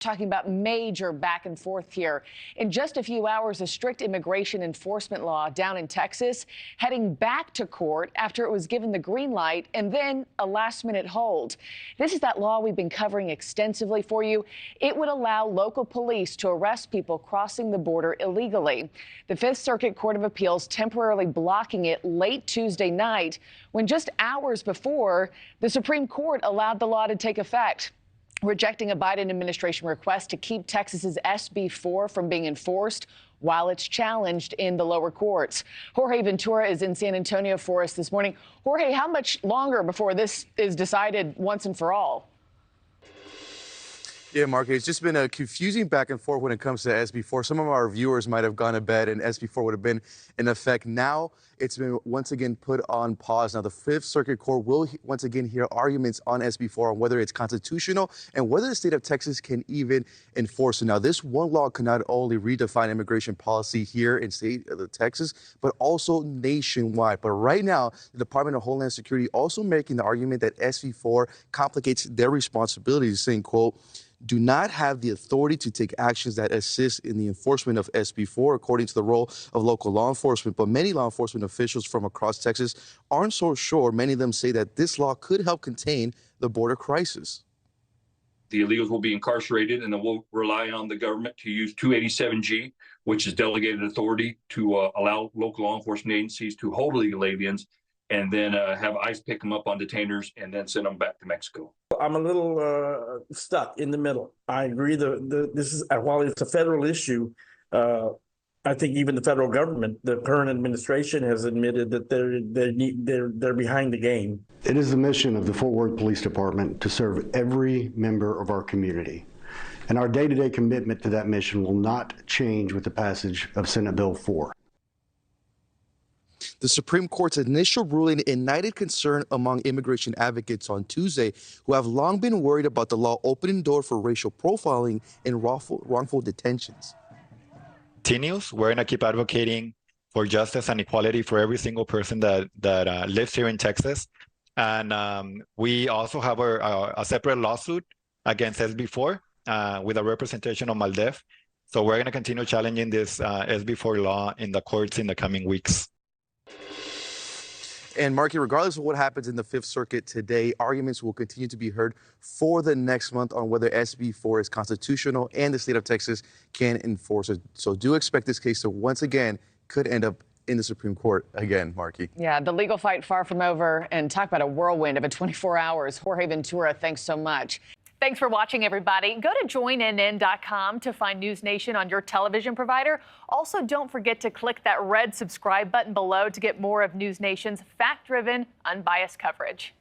talking about major back and forth here. In just a few hours, a strict immigration enforcement law down in Texas heading back to court after it was given the green light and then a last-minute hold. This is that law we've been covering extensively for you. It would allow local police to arrest people crossing the border illegally. The Fifth Circuit Court of Appeals temporarily blocking it late Tuesday night when just hours before, the Supreme Court allowed the law to take effect, rejecting a Biden administration request to keep Texas's SB4 from being enforced while it's challenged in the lower courts. Jorge Ventura is in San Antonio for us this morning. Jorge, how much longer before this is decided once and for all? Yeah, Markie, it's just been a confusing back and forth when it comes to SB4. Some of our viewers might have gone to bed and SB4 would have been in effect. Now it's been once again put on pause. Now the Fifth Circuit Court will once again hear arguments on SB4 on whether it's constitutional and whether the state of Texas can even enforce it. Now this one law can not only redefine immigration policy here in state of Texas, but also nationwide. But right now, the Department of Homeland Security also making the argument that SB4 complicates their responsibilities, saying, quote, do not have the authority to take actions that assist in the enforcement of SB4, according to the role of local law enforcement. But many law enforcement officials from across Texas aren't so sure. Many of them say that this law could help contain the border crisis. The illegals will be incarcerated, and then we'll rely on the government to use 287G, which is delegated authority to allow local law enforcement agencies to hold illegal aliens and then have ICE pick them up on detainers and then send them back to Mexico. I'm a little stuck in the middle. I agree this is, while it's a federal issue, I think even the federal government, the current administration, has admitted that they're behind the game. It is the mission of the Fort Worth Police Department to serve every member of our community. And our day-to-day commitment to that mission will not change with the passage of Senate Bill 4. The Supreme Court's initial ruling ignited concern among immigration advocates on Tuesday, who have long been worried about the law opening door for racial profiling and wrongful detentions. Continues. We're going to keep advocating for justice and equality for every single person that lives here in Texas. And we also have a separate lawsuit against SB4 with a representation of MALDEF. So we're going to continue challenging this SB4 law in the courts in the coming weeks. And Markie, regardless of what happens in the Fifth Circuit today, arguments will continue to be heard for the next month on whether SB4 is constitutional and the state of Texas can enforce it. So do expect this case to once again could end up in the Supreme Court again, Markie. Yeah, the legal fight far from over, and talk about a whirlwind of a 24 hours. Jorge Ventura, thanks so much. Thanks for watching, everybody. Go to joinnn.com to find NewsNation on your television provider. Also, don't forget to click that red subscribe button below to get more of NewsNation's fact-driven, unbiased coverage.